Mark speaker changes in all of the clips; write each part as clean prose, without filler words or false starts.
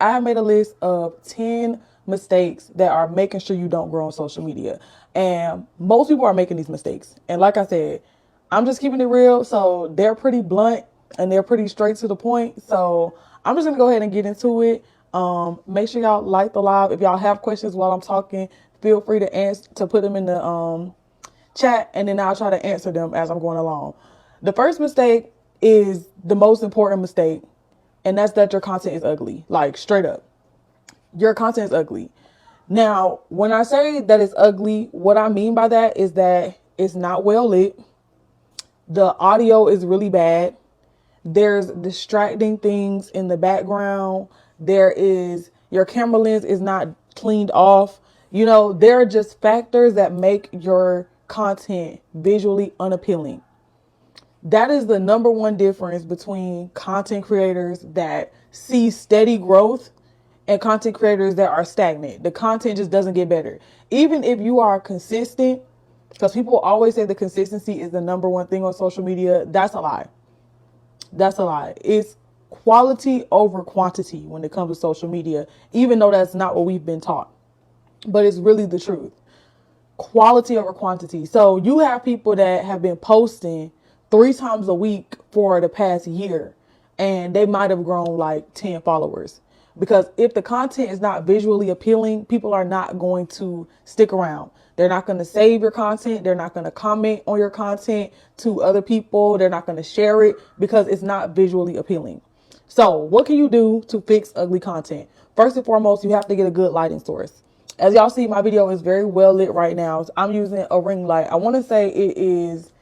Speaker 1: I have made a list of 10 mistakes that are making sure you don't grow on social media. And most people are making these mistakes. And like I said, I'm just keeping it real. So they're pretty blunt and they're pretty straight to the point. So I'm just going to go ahead and get into it. Make sure y'all like the live. If y'all have questions while I'm talking, feel free to put them in the chat, and then I'll try to answer them as I'm going along. The first mistake is the most important mistake, and that's that your content is ugly. Like, straight up, your content is ugly. Now, when I say that it's ugly, what I mean by that is that it's not well lit. The audio is really bad. There's distracting things in the background. Your camera lens is not cleaned off. There are just factors that make your content visually unappealing. That is the number one difference between content creators that see steady growth and content creators that are stagnant. The content just doesn't get better. Even if you are consistent, because people always say the consistency is the number one thing on social media. That's a lie. That's a lie. It's quality over quantity when it comes to social media, even though that's not what we've been taught. But it's really the truth. Quality over quantity. So you have people that have been posting 3 times a week for the past year, and they might have grown like 10 followers. Because if the content is not visually appealing, people are not going to stick around. They're not going to save your content. They're not going to comment on your content to other people. They're not going to share it because it's not visually appealing. So what can you do to fix ugly content? First and foremost, you have to get a good lighting source. As y'all see, my video is very well lit right now. I'm using a ring light. I want to say it is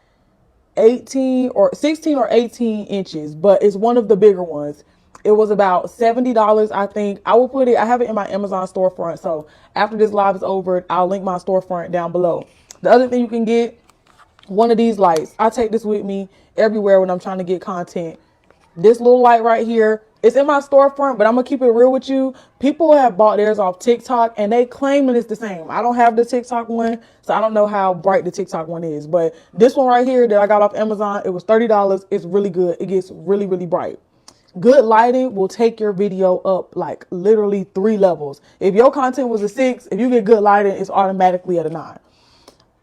Speaker 1: 16 or 18 inches, but it's one of the bigger ones. It was about $70, I think. I have it in my Amazon storefront. So after this live is over, I'll link my storefront down below. The other thing you can get, one of these lights. I take this with me everywhere when I'm trying to get content. This little light right here, it's in my storefront, but I'm going to keep it real with you. People have bought theirs off TikTok and they claim that it's the same. I don't have the TikTok one, so I don't know how bright the TikTok one is. But this one right here that I got off Amazon, it was $30. It's really good. It gets really, really bright. Good lighting will take your video up like literally 3 levels. If your content was a 6, if you get good lighting, it's automatically at a 9.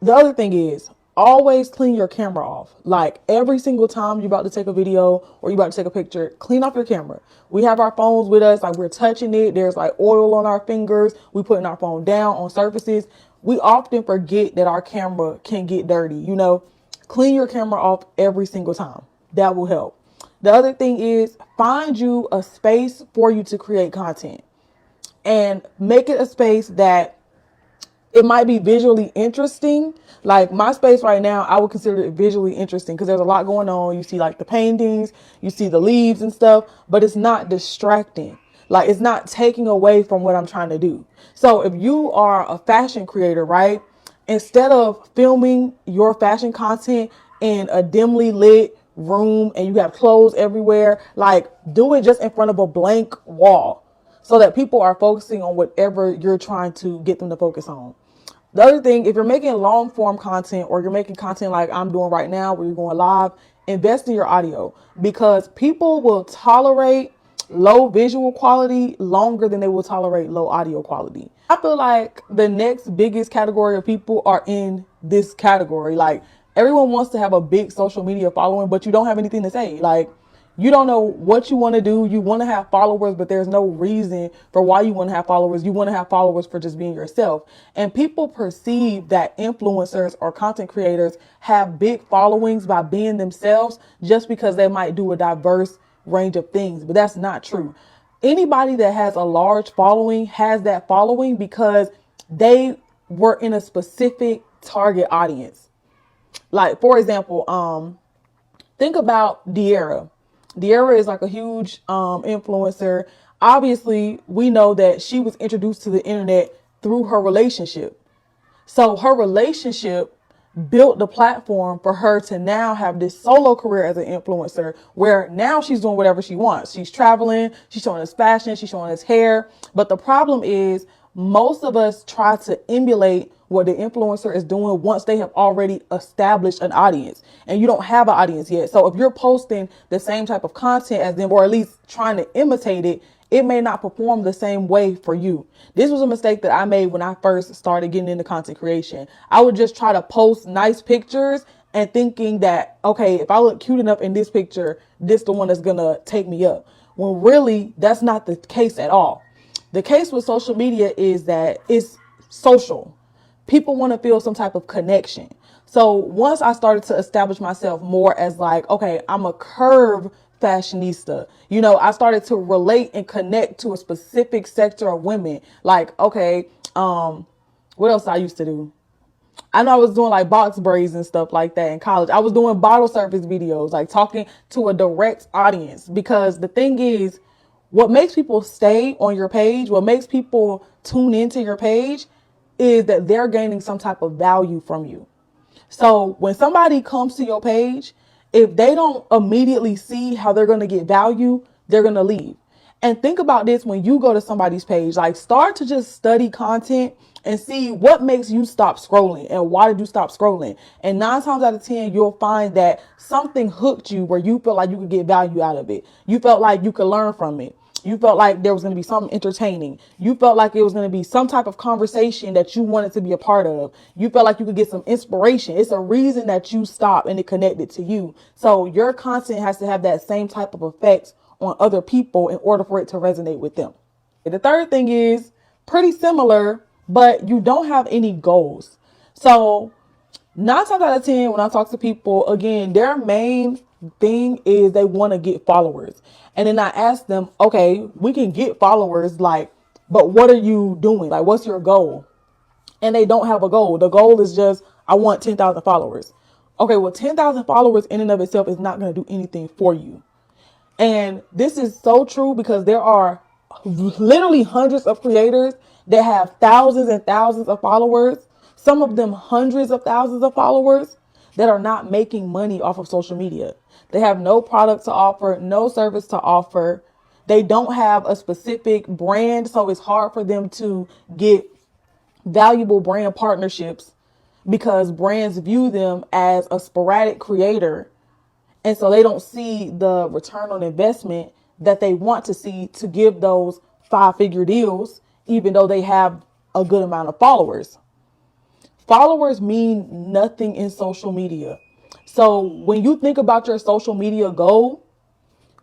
Speaker 1: The other thing is, always clean your camera off. Like every single time you're about to take a video or you're about to take a picture, clean off your camera. We have our phones with us, like we're touching it. There's like oil on our fingers. We putting our phone down on surfaces. We often forget that our camera can get dirty. Clean your camera off every single time. That will help. The other thing is, find you a space for you to create content and make it a space that it might be visually interesting. Like my space right now, I would consider it visually interesting because there's a lot going on. You see like the paintings, you see the leaves and stuff, but it's not distracting. Like it's not taking away from what I'm trying to do. So if you are a fashion creator, right? Instead of filming your fashion content in a dimly lit room and you have clothes everywhere, like do it just in front of a blank wall so that people are focusing on whatever you're trying to get them to focus on. The other thing, if you're making long form content or you're making content like I'm doing right now where you're going live, invest in your audio because people will tolerate low visual quality longer than they will tolerate low audio quality. I feel like the next biggest category of people are in this category. Like everyone wants to have a big social media following, but you don't have anything to say. Like you don't know what you want to do. You want to have followers, but there's no reason for why you want to have followers. You want to have followers for just being yourself. And people perceive that influencers or content creators have big followings by being themselves just because they might do a diverse range of things. But that's not true. Anybody that has a large following has that following because they were in a specific target audience. Like, for example, think about De'Ara. De'Ara is like a huge influencer. Obviously, we know that she was introduced to the internet through her relationship. So her relationship built the platform for her to now have this solo career as an influencer where now she's doing whatever she wants. She's traveling, she's showing us fashion, she's showing us hair. But the problem is most of us try to emulate what the influencer is doing once they have already established an audience and you don't have an audience yet. So if you're posting the same type of content as them, or at least trying to imitate it, it may not perform the same way for you. This was a mistake that I made when I first started getting into content creation. I would just try to post nice pictures and thinking that, okay, if I look cute enough in this picture, this the one that's gonna take me up. When really that's not the case at all. The case with social media is that it's social. People want to feel some type of connection. So once I started to establish myself more as like, okay, I'm a curve fashionista. I started to relate and connect to a specific sector of women. Like, okay, what else I used to do? I know I was doing like box braids and stuff like that in college. I was doing bottle service videos, like talking to a direct audience. Because the thing is, what makes people stay on your page, what makes people tune into your page is that they're gaining some type of value from you. So when somebody comes to your page, if they don't immediately see how they're going to get value, they're going to leave. And think about this when you go to somebody's page, like start to just study content and see what makes you stop scrolling and why did you stop scrolling. And 9 times out of 10, you'll find that something hooked you where you felt like you could get value out of it. You felt like you could learn from it. You felt like there was going to be something entertaining. You felt like it was going to be some type of conversation that you wanted to be a part of. You felt like you could get some inspiration. It's a reason that you stopped and it connected to you. So your content has to have that same type of effect on other people in order for it to resonate with them. The third thing is pretty similar, but you don't have any goals. So 9 times out of 10, when I talk to people, again, their main thing is they want to get followers. And then I ask them, okay, we can get followers, like, but what are you doing? Like, what's your goal? And they don't have a goal. The goal is just, I want 10,000 followers. Okay, well, 10,000 followers in and of itself is not going to do anything for you. And this is so true because there are literally hundreds of creators that have thousands and thousands of followers, some of them hundreds of thousands of followers that are not making money off of social media. They have no product to offer, no service to offer. They don't have a specific brand, so it's hard for them to get valuable brand partnerships because brands view them as a sporadic creator, and so they don't see the return on investment that they want to see to give those 5-figure deals, even though they have a good amount of followers. Followers mean nothing in social media. So when you think about your social media goal,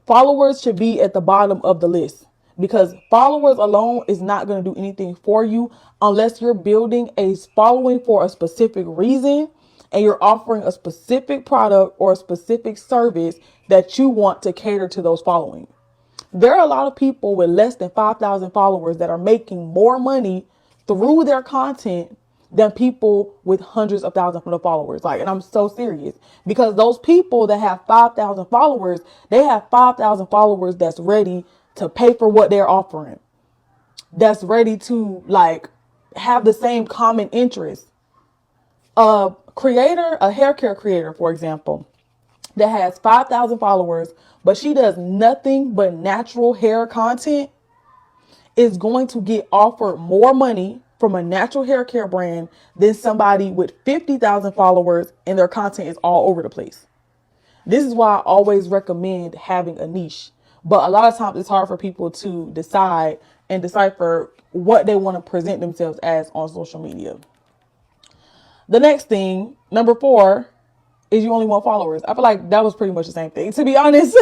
Speaker 1: followers should be at the bottom of the list because followers alone is not going to do anything for you unless you're building a following for a specific reason and you're offering a specific product or a specific service that you want to cater to those following. There are a lot of people with less than 5,000 followers that are making more money through their content than people with hundreds of thousands of followers. Like, and I'm so serious because those people that have 5,000 followers, they have 5,000 followers that's ready to pay for what they're offering. That's ready to like have the same common interest. A hair care creator, for example, that has 5,000 followers, but she does nothing but natural hair content is going to get offered more money from a natural hair care brand than somebody with 50,000 followers and their content is all over the place. This is why I always recommend having a niche. But a lot of times it's hard for people to decide and decipher what they want to present themselves as on social media. The next thing, number 4, is you only want followers. I feel like that was pretty much the same thing, to be honest.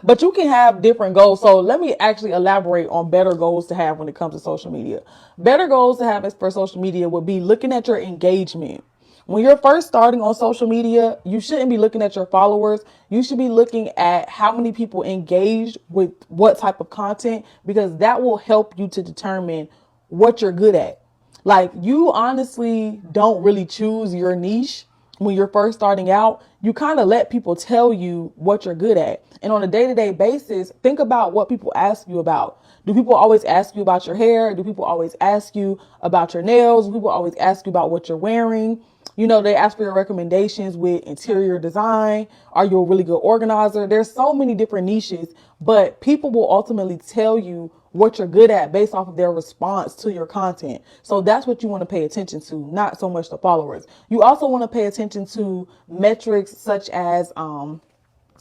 Speaker 1: But you can have different goals. So let me actually elaborate on better goals to have when it comes to social media. Better goals to have for social media would be looking at your engagement. When you're first starting on social media, you shouldn't be looking at your followers. You should be looking at how many people engaged with what type of content, because that will help you to determine what you're good at. Like, you honestly don't really choose your niche when you're first starting out. You kind of let people tell you what you're good at. And on a day-to-day basis, think about what people ask you about. Do people always ask you about your hair? Do people always ask you about your nails? Do people always ask you about what you're wearing? They ask for your recommendations with interior design. Are you a really good organizer? There's so many different niches, but people will ultimately tell you what you're good at based off of their response to your content. So that's what you want to pay attention to, not so much the followers. You also want to pay attention to metrics such as how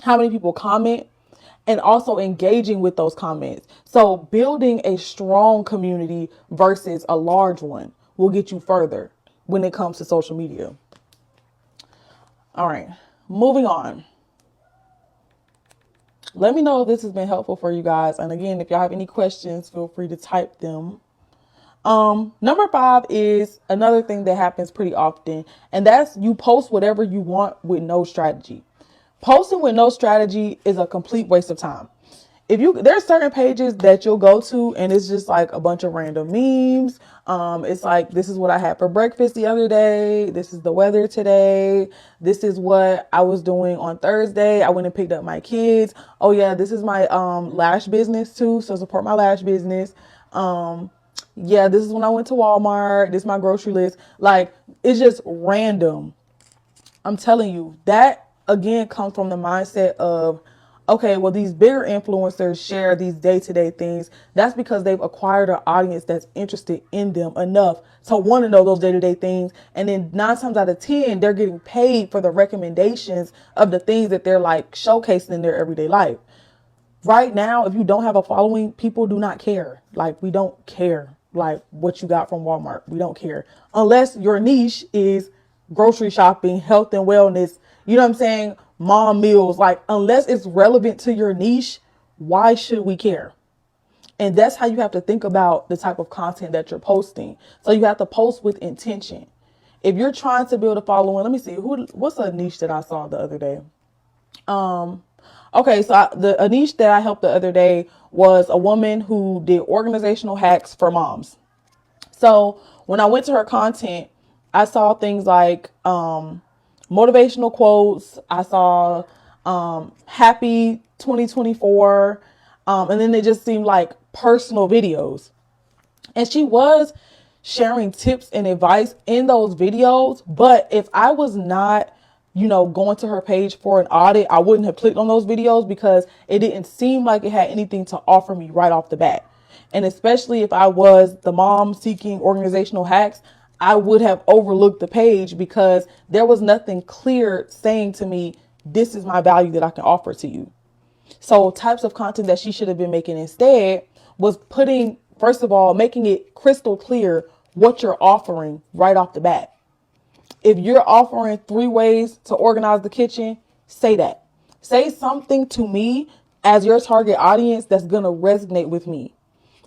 Speaker 1: many people comment, and also engaging with those comments. So building a strong community versus a large one will get you further when it comes to social media. All right, moving on. Let me know if this has been helpful for you guys. And again, if y'all have any questions, feel free to type them. Number 5 is another thing that happens pretty often, and that's you post whatever you want with no strategy. Posting with no strategy is a complete waste of time. There's certain pages that you'll go to and it's just like a bunch of random memes. It's like, this is what I had for breakfast the other day. This is the weather today. This is what I was doing on Thursday. I went and picked up my kids. Oh yeah, this is my lash business too. So support my lash business. Yeah, this is when I went to Walmart. This is my grocery list. Like, it's just random. I'm telling you, that again comes from the mindset of, okay, well, these bigger influencers share these day-to-day things. That's because they've acquired an audience that's interested in them enough to want to know those day-to-day things. And then 9 times out of 10, they're getting paid for the recommendations of the things that they're like showcasing in their everyday life. Right now, if you don't have a following, people do not care. Like, we don't care like what you got from Walmart. We don't care unless your niche is grocery shopping, health and wellness. You know what I'm saying? Mom meals. Like, unless it's relevant to your niche, why should we care? And that's how you have to think about the type of content that you're posting. So you have to post with intention. If you're trying to build a following, let me see, what's a niche that I saw the other day? Okay, so a niche that I helped the other day was a woman who did organizational hacks for moms. So when I went to her content, I saw things like motivational quotes. I saw happy 2024. And then they just seemed like personal videos. And she was sharing tips and advice in those videos. But if I was not, going to her page for an audit, I wouldn't have clicked on those videos because it didn't seem like it had anything to offer me right off the bat. And especially if I was the mom seeking organizational hacks, I would have overlooked the page because there was nothing clear saying to me, this is my value that I can offer to you. So types of content that she should have been making instead was first of all, making it crystal clear what you're offering right off the bat. If you're offering 3 ways to organize the kitchen, say that. Say something to me as your target audience that's going to resonate with me.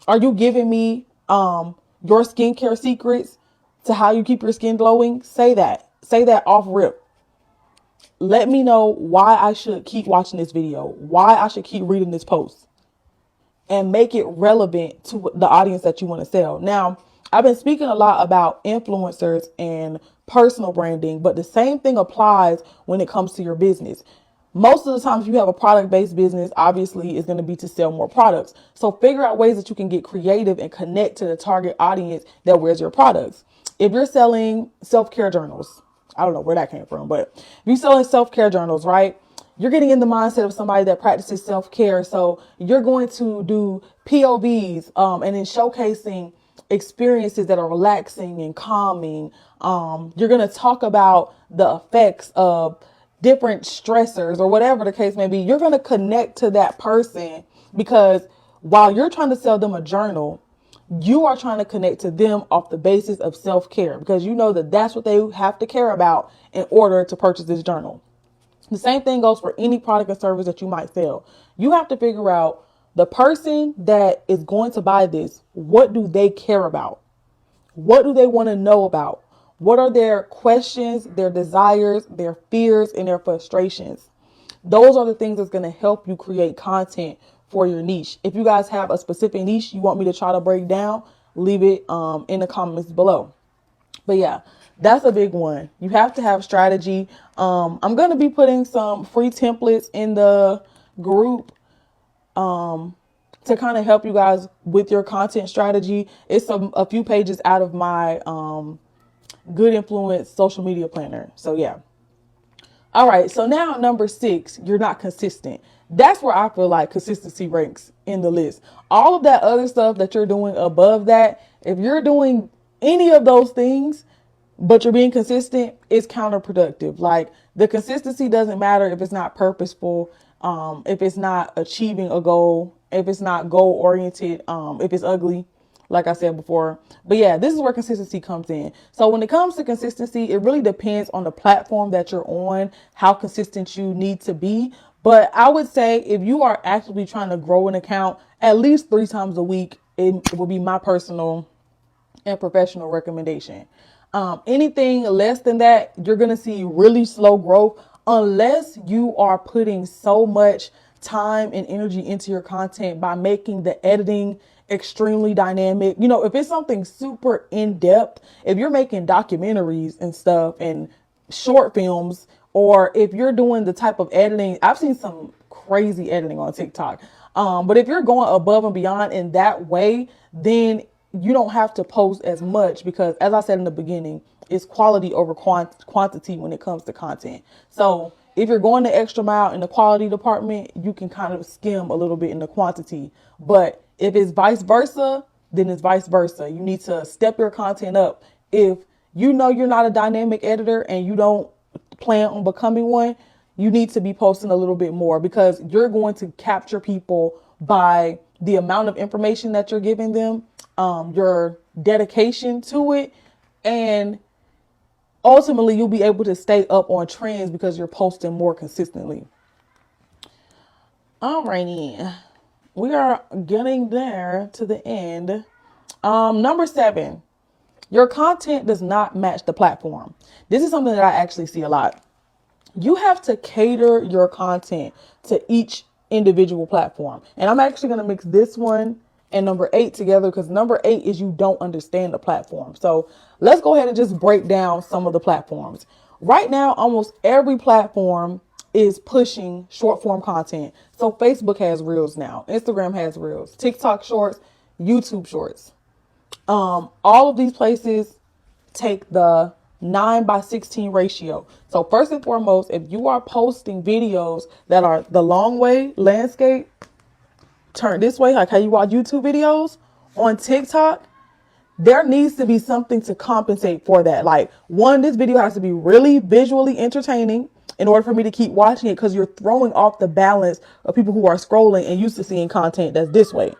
Speaker 1: Are you giving me your skincare secrets to how you keep your skin glowing? Say that. Say that off rip. Let me know why I should keep watching this video, why I should keep reading this post, and make it relevant to the audience that you want to sell. Now, I've been speaking a lot about influencers and personal branding, but the same thing applies when it comes to your business. Most of the times, if you have a product-based business, obviously it's going to be to sell more products. So figure out ways that you can get creative and connect to the target audience that wears your products. If you're selling self-care journals, I don't know where that came from, but if you're selling self-care journals, right? You're getting in the mindset of somebody that practices self-care. So you're going to do POVs and then showcasing experiences that are relaxing and calming. You're going to talk about the effects of different stressors or whatever the case may be. You're going to connect to that person because while you're trying to sell them a journal, you are trying to connect to them off the basis of self-care because you know that that's what they have to care about in order to purchase this journal. The same thing goes for any product or service that you might sell. You have to figure out the person that is going to buy this. What do they care about? What do they want to know about? What are their questions, their desires, their fears, and their frustrations? Those are the things that's going to help you create content for your niche. If you guys have a specific niche you want me to try to break down, leave it in the comments below. But yeah, that's a big one. You have to have strategy. I'm going to be putting some free templates in the group to kind of help you guys with your content strategy. It's a few pages out of my Good Influence social media planner. So yeah. All right. So now number 6, you're not consistent. That's where I feel like consistency ranks in the list. All of that other stuff that you're doing above that, if you're doing any of those things, but you're being consistent, it's counterproductive. Like, the consistency doesn't matter if it's not purposeful. if it's not achieving a goal, if it's not goal oriented, if it's ugly, like I said before. But yeah, this is where consistency comes in. So when it comes to consistency, it really depends on the platform that you're on, how consistent you need to be. But I would say if you are actively trying to grow an account at least 3 times a week, it will be my personal and professional recommendation. Anything less than that, you're going to see really slow growth unless you are putting so much time and energy into your content by making the editing extremely dynamic. You know, if it's something super in depth, if you're making documentaries and stuff and short films, or if you're doing the type of editing, I've seen some crazy editing on TikTok. But if you're going above and beyond in that way, then you don't have to post as much because, as I said in the beginning, it's quality over quantity when it comes to content. So if you're going the extra mile in the quality department, you can kind of skim a little bit in the quantity. But if it's vice versa, then it's vice versa. You need to step your content up. If you know you're not a dynamic editor and you don't plan on becoming one, you need to be posting a little bit more because you're going to capture people by the amount of information that you're giving them, your dedication to it, and ultimately you'll be able to stay up on trends because you're posting more consistently. Alrighty, we are getting there to the end. Number 7, your content does not match the platform. This is something that I actually see a lot. You have to cater your content to each individual platform. And I'm actually going to mix this one and number 8 together because number 8 is you don't understand the platform. So let's go ahead and just break down some of the platforms. Right now, almost every platform is pushing short form content. So Facebook has Reels now, Instagram has Reels, TikTok Shorts, YouTube Shorts. All of these places take the 9:16 ratio. So first and foremost, if you are posting videos that are the long way landscape, turn this way, like how you watch YouTube videos on TikTok, there needs to be something to compensate for that. Like, one, this video has to be really visually entertaining in order for me to keep watching it because you're throwing off the balance of people who are scrolling and used to seeing content that's this way.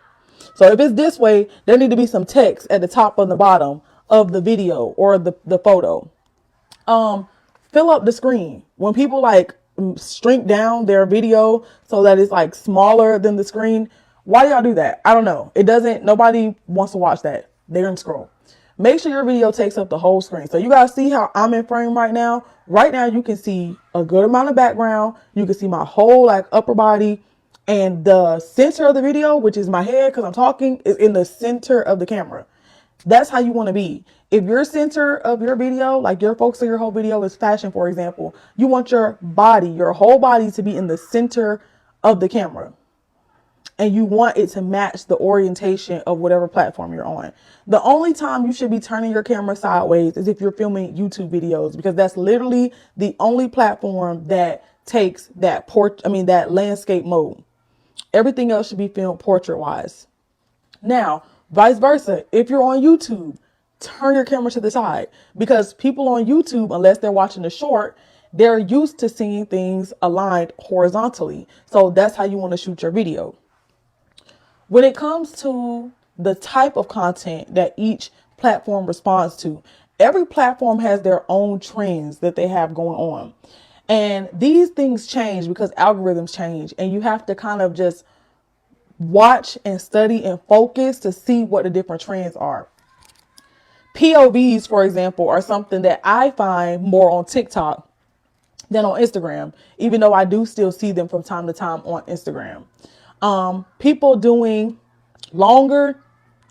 Speaker 1: So if it's this way, there need to be some text at the top and the bottom of the video or the photo. Fill up the screen. When people like shrink down their video so that it's like smaller than the screen, why do y'all do that? I don't know. Nobody wants to watch that. They're gonna scroll. Make sure your video takes up the whole screen. So you guys see how I'm in frame right now? Right now you can see a good amount of background. You can see my whole like upper body, and the center of the video, which is my head because I'm talking, is in the center of the camera. That's how you want to be. If your center of your video, like your focus of your whole video is fashion, for example, you want your body, your whole body to be in the center of the camera. And you want it to match the orientation of whatever platform you're on. The only time you should be turning your camera sideways is if you're filming YouTube videos, because that's literally the only platform that takes that that landscape mode. Everything else should be filmed portrait wise. Now, vice versa, if you're on YouTube, turn your camera to the side, because people on YouTube, unless they're watching a short, they're used to seeing things aligned horizontally. So that's how you want to shoot your video. When it comes to the type of content that each platform responds to, every platform has their own trends that they have going on. And these things change because algorithms change, and you have to kind of just watch and study and focus to see what the different trends are. POVs, for example, are something that I find more on TikTok than on Instagram, even though I do still see them from time to time on Instagram. People doing longer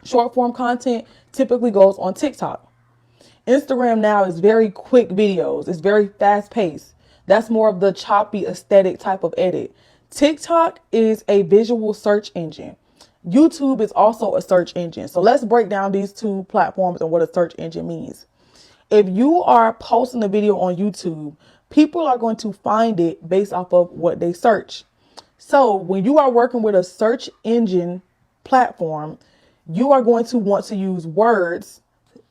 Speaker 1: short form content typically goes on TikTok. Instagram now is very quick videos. It's very fast paced. That's more of the choppy aesthetic type of edit. TikTok is a visual search engine. YouTube is also a search engine. So let's break down these two platforms and what a search engine means. If you are posting a video on YouTube, people are going to find it based off of what they search. So when you are working with a search engine platform, you are going to want to use words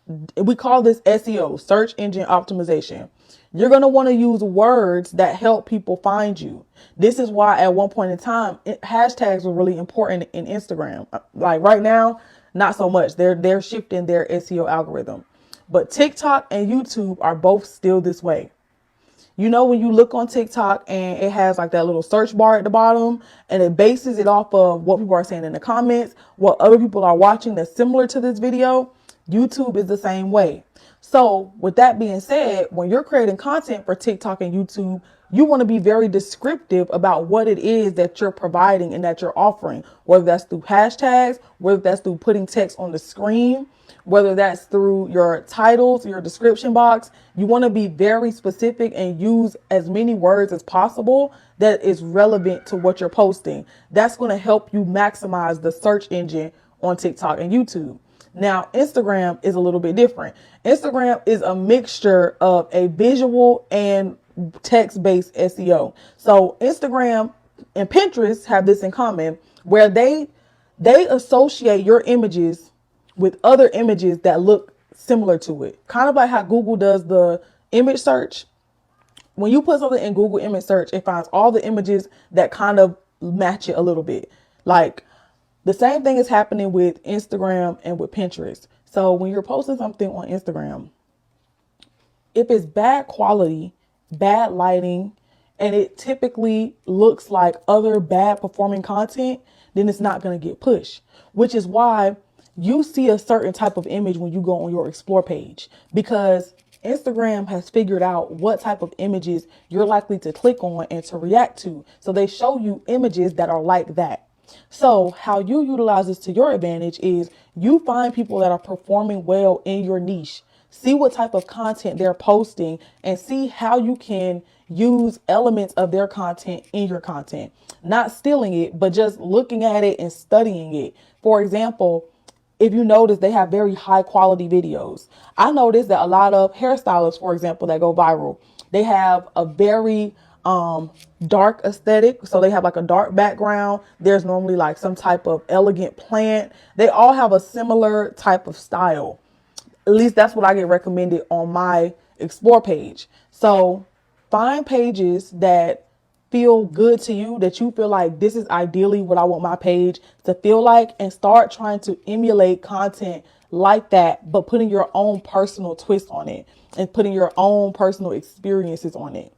Speaker 1: We call this SEO, search engine optimization. You're going to want to use words that help people find you. This is why at one point in time, hashtags were really important in Instagram. Like right now, not so much. They're shifting their SEO algorithm. But TikTok and YouTube are both still this way. You know, when you look on TikTok and it has like that little search bar at the bottom and it bases it off of what people are saying in the comments, what other people are watching that's similar to this video, YouTube is the same way. So with that being said, when you're creating content for TikTok and YouTube, you want to be very descriptive about what it is that you're providing and that you're offering, whether that's through hashtags, whether that's through putting text on the screen, whether that's through your titles, your description box. You want to be very specific and use as many words as possible that is relevant to what you're posting. That's going to help you maximize the search engine on TikTok and YouTube. Now, Instagram is a little bit different. Instagram is a mixture of a visual and text-based SEO. So Instagram and Pinterest have this in common where they associate your images with other images that look similar to it. Kind of like how Google does the image search. When you put something in Google image search, it finds all the images that kind of match it a little bit. Like the same thing is happening with Instagram and with Pinterest. So when you're posting something on Instagram, if it's bad quality, bad lighting, and it typically looks like other bad performing content, then it's not going to get pushed, which is why you see a certain type of image when you go on your explore page, because Instagram has figured out what type of images you're likely to click on and to react to. So they show you images that are like that. So how you utilize this to your advantage is you find people that are performing well in your niche. See what type of content they're posting and see how you can use elements of their content in your content. Not stealing it, but just looking at it and studying it. For example, if you notice, they have very high quality videos. I noticed that a lot of hairstylists, for example, that go viral, they have a very dark aesthetic. So they have like a dark background. There's normally like some type of elegant plant. They all have a similar type of style. At least that's what I get recommended on my explore page. So find pages that feel good to you, that you feel like this is ideally what I want my page to feel like, and start trying to emulate content like that, but putting your own personal twist on it and putting your own personal experiences on it.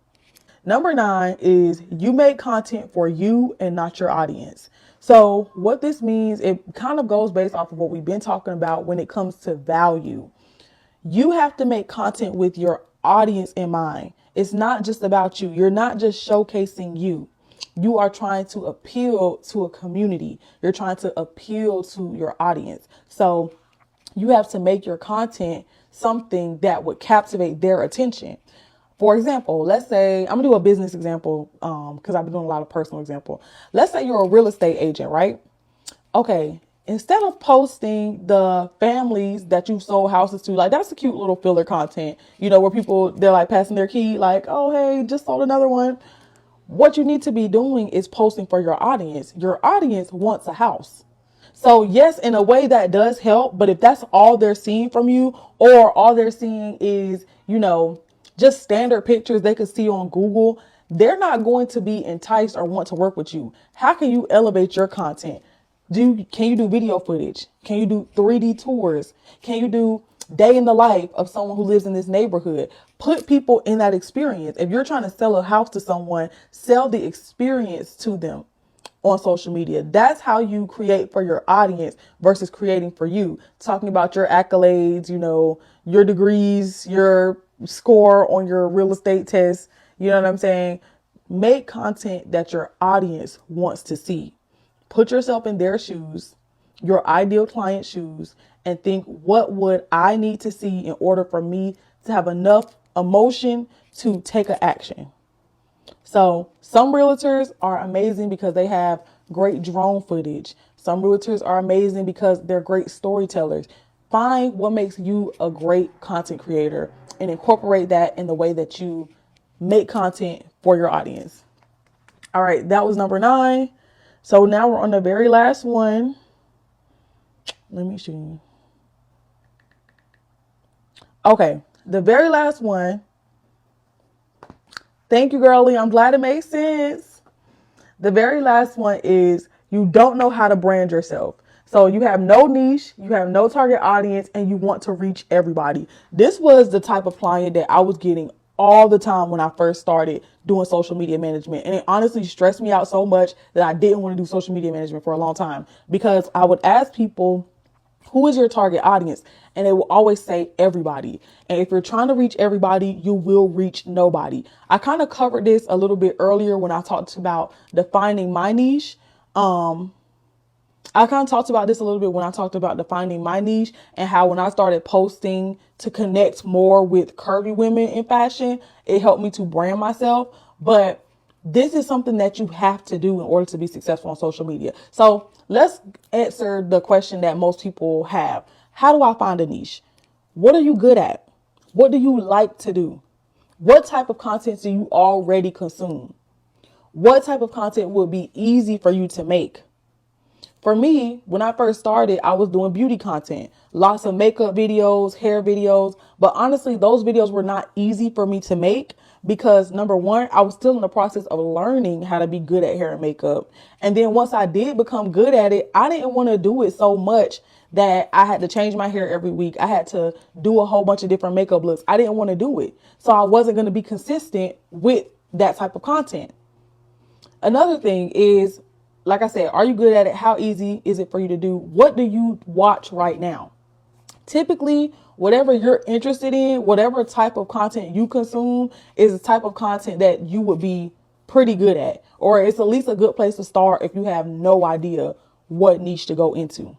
Speaker 1: Number 9 is you make content for you and not your audience. So what this means, it kind of goes based off of what we've been talking about when it comes to value. You have to make content with your audience in mind. It's not just about you. You're not just showcasing you. You are trying to appeal to a community. You're trying to appeal to your audience. So you have to make your content something that would captivate their attention. For example, let's say I'm gonna do a business example because I've been doing a lot of personal example. Let's say you're a real estate agent, right? Okay, instead of posting the families that you sold houses to, like that's a cute little filler content, you know, where people, they're like passing their key, like, oh, hey, just sold another one. What you need to be doing is posting for your audience. Your audience wants a house. So yes, in a way that does help, but if that's all they're seeing from you, or all they're seeing is, you know, just standard pictures they could see on Google, they're not going to be enticed or want to work with you. How can you elevate your content? Can you do video footage? Can you do 3D tours? Can you do day in the life of someone who lives in this neighborhood? Put people in that experience. If you're trying to sell a house to someone, sell the experience to them on social media. That's how you create for your audience versus creating for you. Talking about your accolades, you know, your degrees, your score on your real estate test. You know what I'm saying? Make content that your audience wants to see. Put yourself in their shoes, your ideal client shoes, and think, what would I need to see in order for me to have enough emotion to take an action? So some realtors are amazing because they have great drone footage. Some realtors are amazing because they're great storytellers. Find what makes you a great content creator and incorporate that in the way that you make content for your audience. All right, that was number 9. So now we're on the very last one. Let me see. Okay, the very last one. Thank you, girlie. I'm glad it made sense. The very last one is you don't know how to brand yourself. So you have no niche, you have no target audience, and you want to reach everybody. This was the type of client that I was getting all the time when I first started doing social media management. And it honestly stressed me out so much that I didn't want to do social media management for a long time, because I would ask people, who is your target audience? And they will always say everybody. And if you're trying to reach everybody, you will reach nobody. I kind of covered this a little bit earlier when I talked about defining my niche. I kind of talked about this a little bit when I talked about defining my niche, and how when I started posting to connect more with curvy women in fashion, it helped me to brand myself. But this is something that you have to do in order to be successful on social media. So let's answer the question that most people have. How do I find a niche? What are you good at? What do you like to do? What type of content do you already consume? What type of content would be easy for you to make? For me, when I first started, I was doing beauty content, lots of makeup videos, hair videos. But honestly, those videos were not easy for me to make because, number one, I was still in the process of learning how to be good at hair and makeup. And then once I did become good at it, I didn't want to do it so much that I had to change my hair every week. I had to do a whole bunch of different makeup looks. I didn't want to do it. So I wasn't going to be consistent with that type of content. Another thing is, like I said, are you good at it? How easy is it for you to do? What do you watch right now? Typically, whatever you're interested in, whatever type of content you consume is the type of content that you would be pretty good at. Or it's at least a good place to start if you have no idea what niche to go into.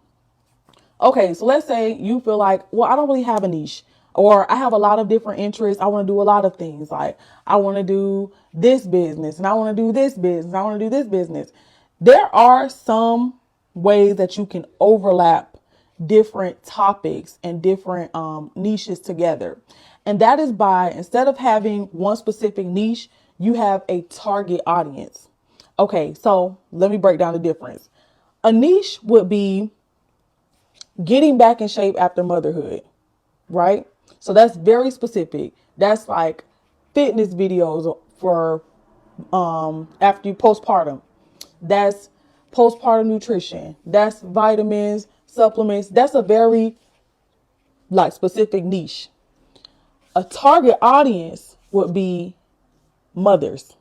Speaker 1: Okay, so let's say you feel like, well, I don't really have a niche, or I have a lot of different interests. I want to do a lot of things. Like, I want to do this business and I want to do this business. I want to do this business. There are some ways that you can overlap different topics and different niches together. And that is by, instead of having one specific niche, you have a target audience. Okay, so let me break down the difference. A niche would be getting back in shape after motherhood, right? So that's very specific. That's like fitness videos for after you postpartum. That's postpartum nutrition. That's vitamins, supplements. That's a very like specific niche. A target audience would be mothers.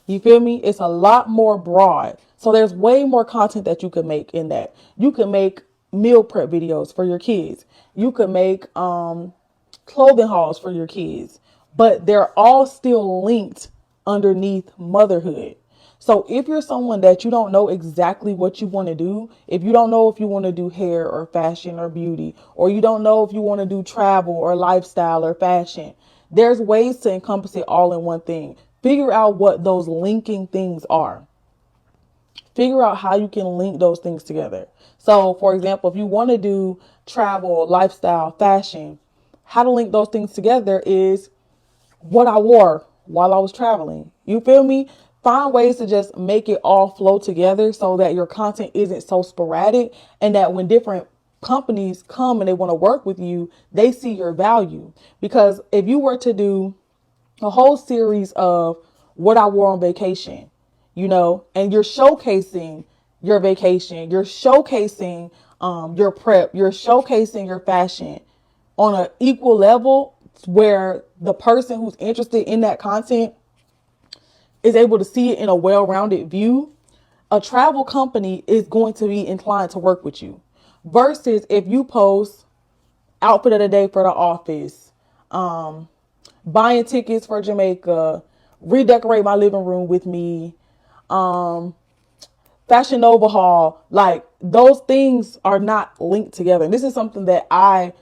Speaker 1: You feel me? It's a lot more broad. So there's way more content that you could make in that. You can make meal prep videos for your kids. You could make clothing hauls for your kids, but they're all still linked underneath motherhood. So if you're someone that you don't know exactly what you want to do, if you don't know if you want to do hair or fashion or beauty, or you don't know if you want to do travel or lifestyle or fashion, there's ways to encompass it all in one thing. Figure out what those linking things are. Figure out how you can link those things together. So, for example, if you want to do travel, lifestyle, fashion, how to link those things together is what I wore while I was traveling. You feel me? Find ways to just make it all flow together so that your content isn't so sporadic, and that when different companies come and they want to work with you, they see your value. Because if you were to do a whole series of what I wore on vacation, and you're showcasing your vacation, you're showcasing your prep, you're showcasing your fashion on an equal level where the person who's interested in that content is able to see it in a well-rounded view, a travel company is going to be inclined to work with you. Versus if you post outfit of the day for the office, buying tickets for Jamaica, redecorate my living room with me, Fashion Nova Hall, like those things are not linked together. And this is something that I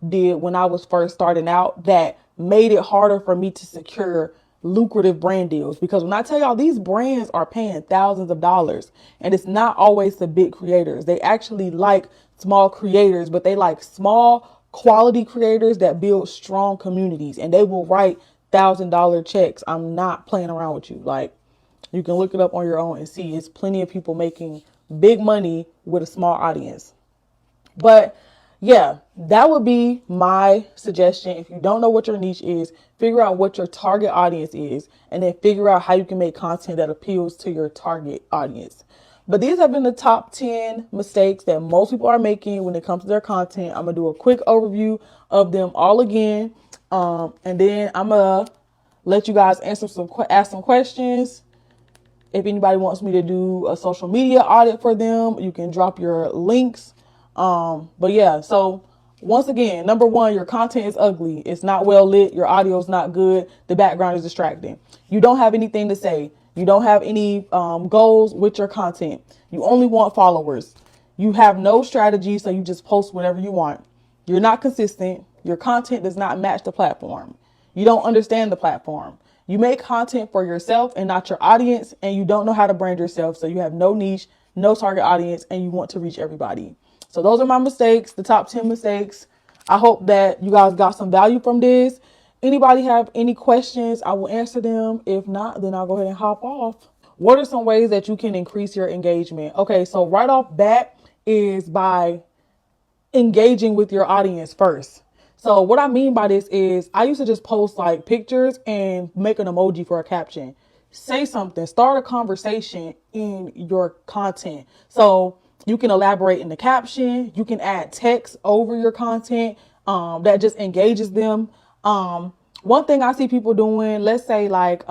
Speaker 1: did when I was first starting out that made it harder for me to secure lucrative brand deals. Because when I tell y'all, these brands are paying thousands of dollars, and it's not always the big creators. They actually like small creators, but they like small quality creators that build strong communities, and they will write $1,000 checks. I'm not playing around with you. Like, you can look it up on your own and see it's plenty of people making big money with a small audience. But yeah, that would be my suggestion. If you don't know what your niche is, figure out what your target audience is, and then figure out how you can make content that appeals to your target audience. But these have been the top 10 mistakes that most people are making when it comes to their content. I'm going to do a quick overview of them all again. And then I'm going to let you guys ask some questions. If anybody wants me to do a social media audit for them, you can drop your links. But yeah, so once again, number one, your content is ugly. It's not well lit. Your audio is not good. The background is distracting. You don't have anything to say. You don't have any goals with your content. You only want followers. You have no strategy, so you just post whatever you want. You're not consistent. Your content does not match the platform. You don't understand the platform. You make content for yourself and not your audience, and you don't know how to brand yourself. So you have no niche, no target audience, and you want to reach everybody. So those are my mistakes, the top 10 mistakes. I hope that you guys got some value from this. Anybody have any questions? I will answer them. If not, then I'll go ahead and hop off. What are some ways that you can increase your engagement? Okay, so right off bat is by engaging with your audience first. So what I mean by this is I used to just post like pictures and make an emoji for a caption. Say something, start a conversation in your content. So you can elaborate in the caption, you can add text over your content that just engages them. One thing I see people doing, let's say like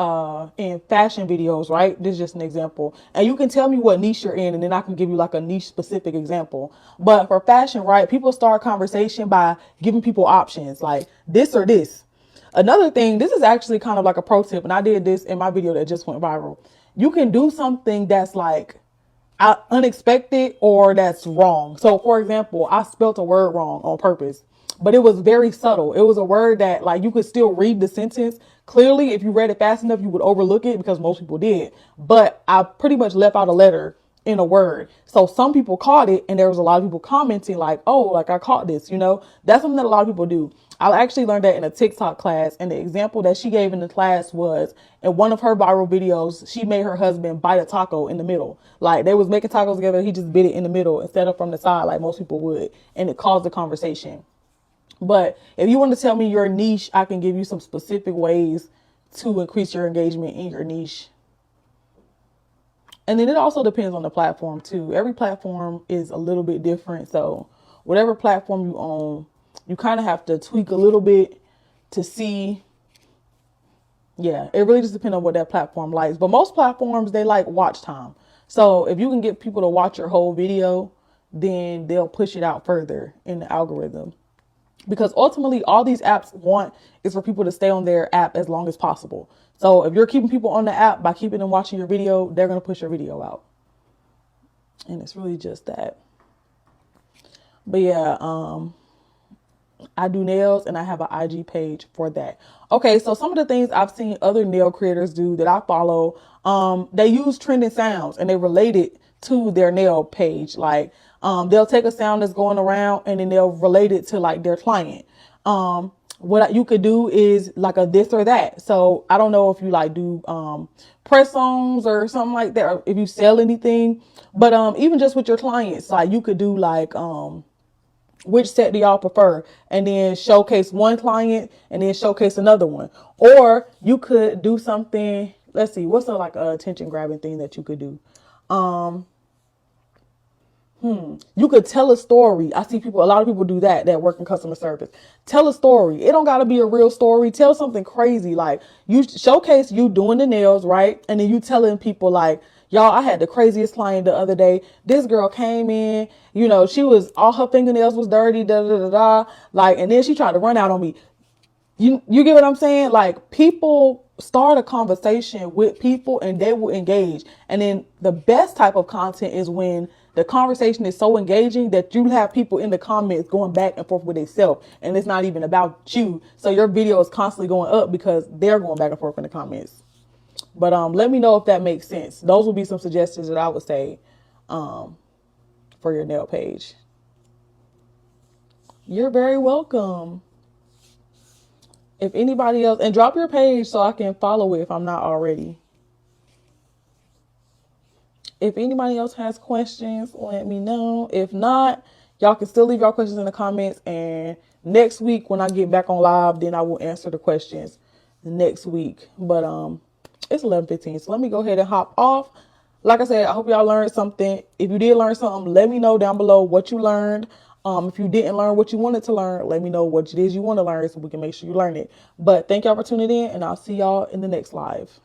Speaker 1: in fashion videos, right? This is just an example. And you can tell me what niche you're in, and then I can give you like a niche specific example. But for fashion, right, people start conversation by giving people options like this or this. Another thing, this is actually kind of like a pro tip, and I did this in my video that just went viral. You can do something that's like unexpected or that's wrong. So for example, I spelled a word wrong on purpose, but it was very subtle. It was a word that like you could still read the sentence clearly. If you read it fast enough, you would overlook it because most people did. But I pretty much left out a letter in a word. So some people caught it, and there was a lot of people commenting like, oh, like I caught this, that's something that a lot of people do. I actually learned that in a TikTok class, and the example that she gave in the class was in one of her viral videos, she made her husband bite a taco in the middle. Like they was making tacos together. He just bit it in the middle instead of from the side like most people would. And it caused a conversation. But if you want to tell me your niche, I can give you some specific ways to increase your engagement in your niche. And then it also depends on the platform too. Every platform is a little bit different. So whatever platform you own, you kind of have to tweak a little bit to see. Yeah, it really just depends on what that platform likes. But most platforms, they like watch time. So if you can get people to watch your whole video, then they'll push it out further in the algorithm. Because ultimately, all these apps want is for people to stay on their app as long as possible. So if you're keeping people on the app by keeping them watching your video, they're going to push your video out. And it's really just that. But yeah, I do nails and I have an IG page for that. Okay, so some of the things I've seen other nail creators do that I follow, they use trending sounds and they relate it to their nail page. Like they'll take a sound that's going around and then they'll relate it to like their client. What you could do is like a this or that. So I don't know if you like do press-ons or something like that, or if you sell anything, but even just with your clients, like you could do like which set do y'all prefer, and then showcase one client and then showcase another one. Or you could do something, let's see, what's like a attention grabbing thing that you could do? You could tell a story. I see a lot of people do that work in customer service. Tell a story. It don't gotta be a real story. Tell something crazy. Like you showcase you doing the nails, right? And then you telling people like, y'all, I had the craziest client the other day. This girl came in, she was, all her fingernails was dirty, da da da da. Like, and then she tried to run out on me. You get what I'm saying? Like people start a conversation with people and they will engage. And then the best type of content is when the conversation is so engaging that you have people in the comments going back and forth with themselves, and it's not even about you. So your video is constantly going up because they're going back and forth in the comments. But let me know if that makes sense. Those would be some suggestions that I would say for your nail page. You're very welcome. If anybody else, and drop your page so I can follow it if I'm not already. If anybody else has questions, let me know. If not, Y'all can still leave your questions in the comments, and next week when I get back on live, then I will answer the questions next week. But it's 11:15, so let me go ahead and hop off. Like I said, I hope y'all learned something. If you did learn something, let me know down below what you learned. If you didn't learn what you wanted to learn, let me know what it is you want to learn so we can make sure you learn it. But thank y'all for tuning in, and I'll see y'all in the next live.